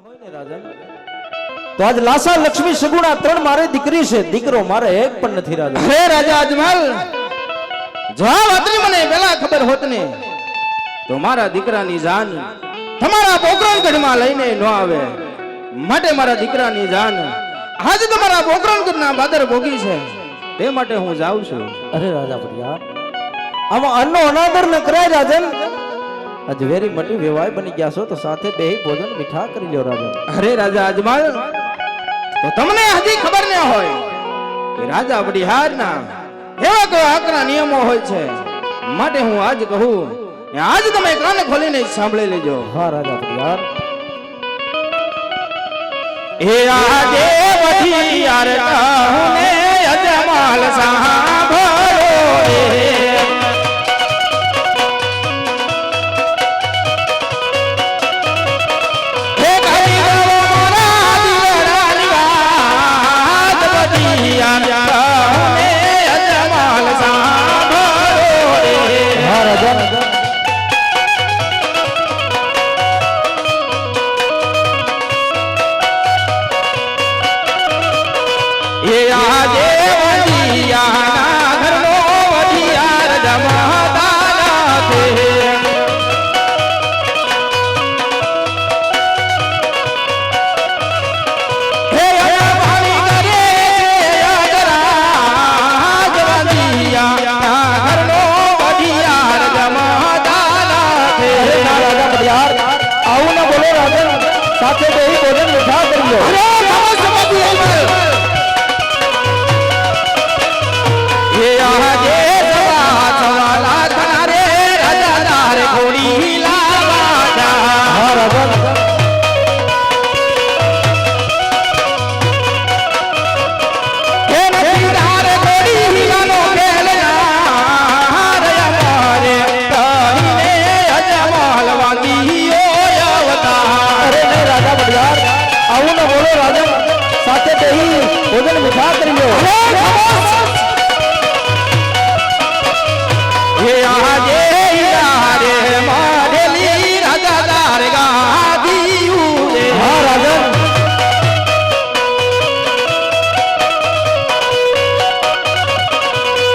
તો આજ લાસા લક્ષ્મી સગુણા ત્રણ મારે દીકરી છે, દીકરો મારે એક પણ નથી રાજા. હે રાજા અજમલ, જો આ વાતની મને પહેલા ખબર હોત ને તો મારા દીકરાની જાન તમારા પોકરણગઢમાં લઈને ન આવે. માટે મારા દીકરાની જાન આજે તમારા પોકરણગઢના બાદર ભોગી છે, તે માટે હું જાઉં છું. અરે રાજા ભડિયાર, આમાં અન્નો અનાદર ન કરાય રાજન. આજ વેરી મટી વેવાય બની ગયા છો તો સાથે બેહી ભોજન મીઠા કરી લ્યો રાજન. અરે રાજા અજમલ, તો તમને હજી ખબર ન હોય કે રાજા વડિહારના એવા કોઈ આકરા નિયમો હોય છે. માટે હું આજ કહું, આજ તમે કાન ખોલીને સાંભળી લેજો. હા રાજા ભડિયાર. એ આજે વડિયાર કહુને અજમલ સાંભળો રે. સાથે બેહી ભોજન મીઠા કરી લો. ભોજન મીઠા કરી લો. હે આજે રે મારેલી રાજા દાર ગાદીયું રે. હા રાજા.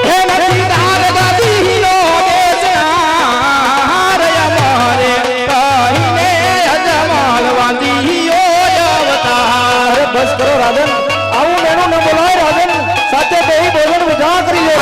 હે નથી દાર ગાદીનો દેશનાર અમારે કહીને અજમલ વાંદીયો અવતાર. અરે બસ કરો રાજન, આવું એનું ન બોલાય રાજન. સાથે બેહી ભોજન મીઠા કરી લો.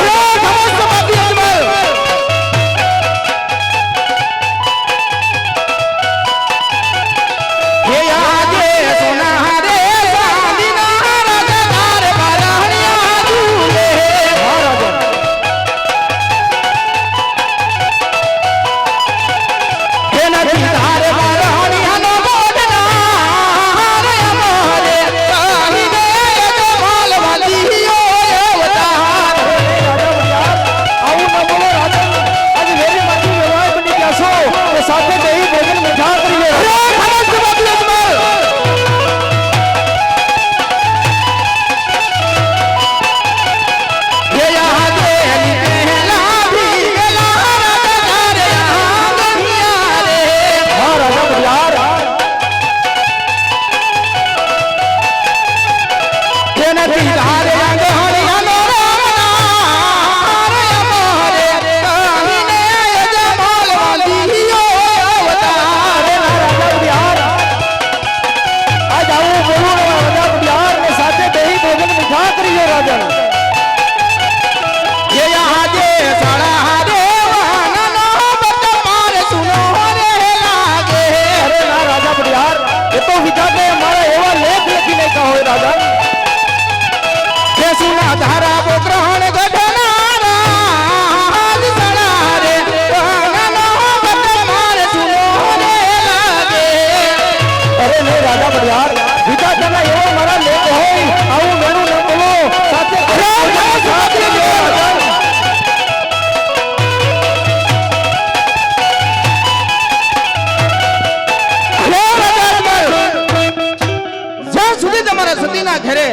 ઘરે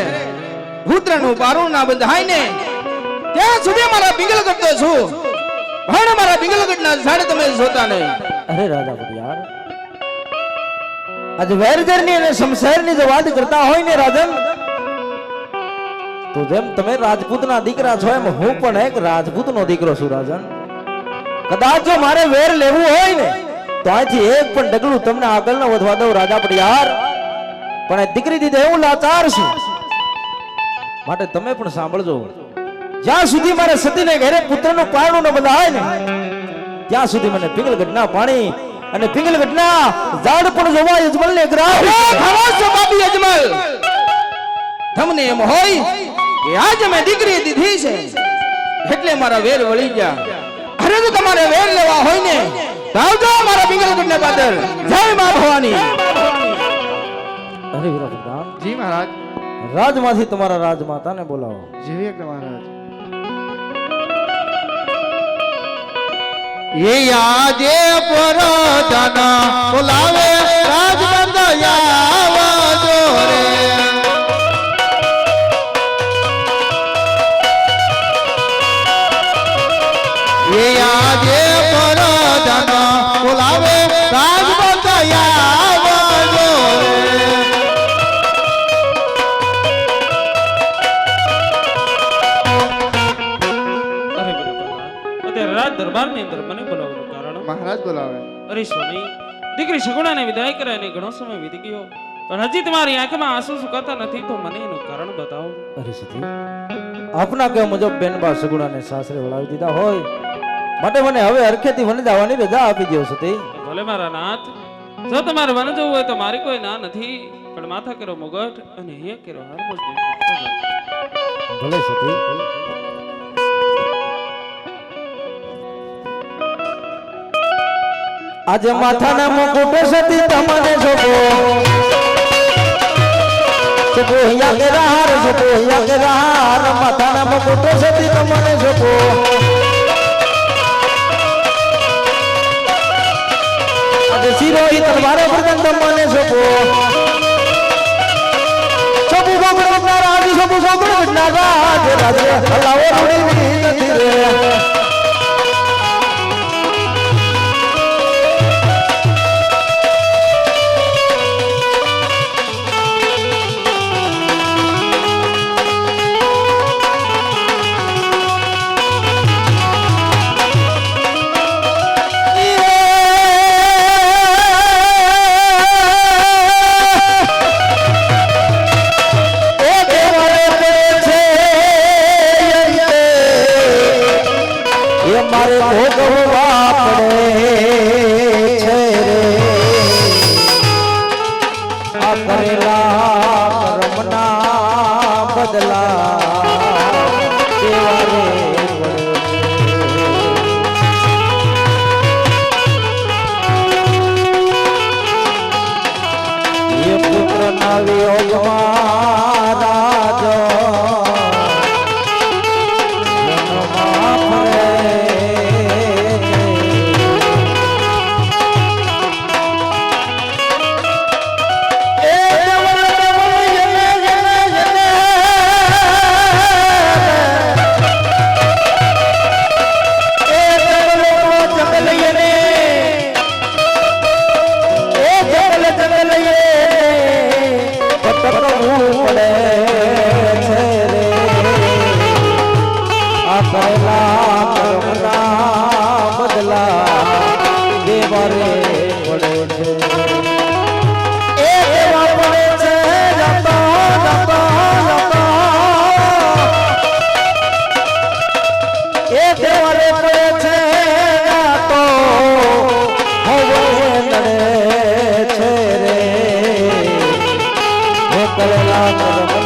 પુત્રનું બારું ના બંધાય ને ત્યાં સુધી મારા પિંગલ કરતો છું, પણ મારા પિંગલગઢના ઝાડ તમે જોતા નહીં. અરે રાજા ભડિયાર, આજે વેરજરની અને શમશેરની જો વાત કરતા હોય ને રાજન, તો જેમ તમે રાજપૂતના દીકરા છો એમ હું પણ એક રાજપૂતનો દીકરો છું રાજન. કદાચ જો મારે વેર લેવું હોય ને તો અહીંથી એક પણ ડગલું તમને આગળ ન વધવા દઉં રાજા પડિયાર. પણ એ દીકરી દીધે એવું લાચાર છું, માટે તમે પણ સાંભળજો. જ્યાં સુધી મારે સતીને ઘરે પુત્રનું પારણું ન બંધાય ને ત્યાં સુધી મને પિંગલગઢના પાણી અને પિંગલગઢના ઝાડ પણ જોવા યજમલને ગ્રાહ. ખામોશ છો બાપી યજમલ. તમને એમ હોય કે આજ મેં દીકરી દીધી છે એટલે મારા વેર વળી ગયા. અરે જો તમારે વેર લેવા હોય ને તો આવજો મારા પિંગલગઢના પાદર. જય મા ભવાની. અરે વીરા પ્રધાન, જી મહારાજ. રાજમાંથી તમારા રાજમાતાને બોલાવો. જેવી એક મહારાજ. ये आजे परदाना बोलावे राजबंदया जोरे ये आजे परदाना बोलावे राजबंदया जोरे અરે બરાબર. અત્યારે રાજ દરબારની અંદર મને બોલાવવાનું કારણ મહારાજ બોલાવે. અરે સ્વામી, દીકરી સગુણાને વિદાય કરાઈને ઘણો સમય વીતી ગયો, પણ હજી તમારી આંખમાં આંસુ સુકાતા નથી, તો મને એનું કારણ બતાવો. અરે સતી, આપના કે મુજબ બેનબા સગુણાને સાસરે વળાવી દીધા હોય માટે મને હવે હરખેથી વન જવાની રજા આપી દો સતી. ભલે મારા નાથ, જો તમારે વન જવું હોય તો મારી કોઈ ના નથી, પણ માથા કેરો મુગટ અને હે કેરો હારમોજ દેશો. ભલે સતી. આજે માથાના મુકુટ સતી તમને જોબો જોબો યા કે રાર જોબો યા કે રાર માથાના મુકુટ સતી તમને જોબો આજે શિરોહી તલવારે વરદાન તમને જોબો જોબો ગોગડના રાજ જોબો ગોગડના રાજ રાજે હલાવો રૂડી નથી રે. મારે ભોગવવા પડે છે રે આ કરેલા કર્મના બદલા દેવા રે પડે. એ પુત્રના વિયોગમાં રાજો કરેલા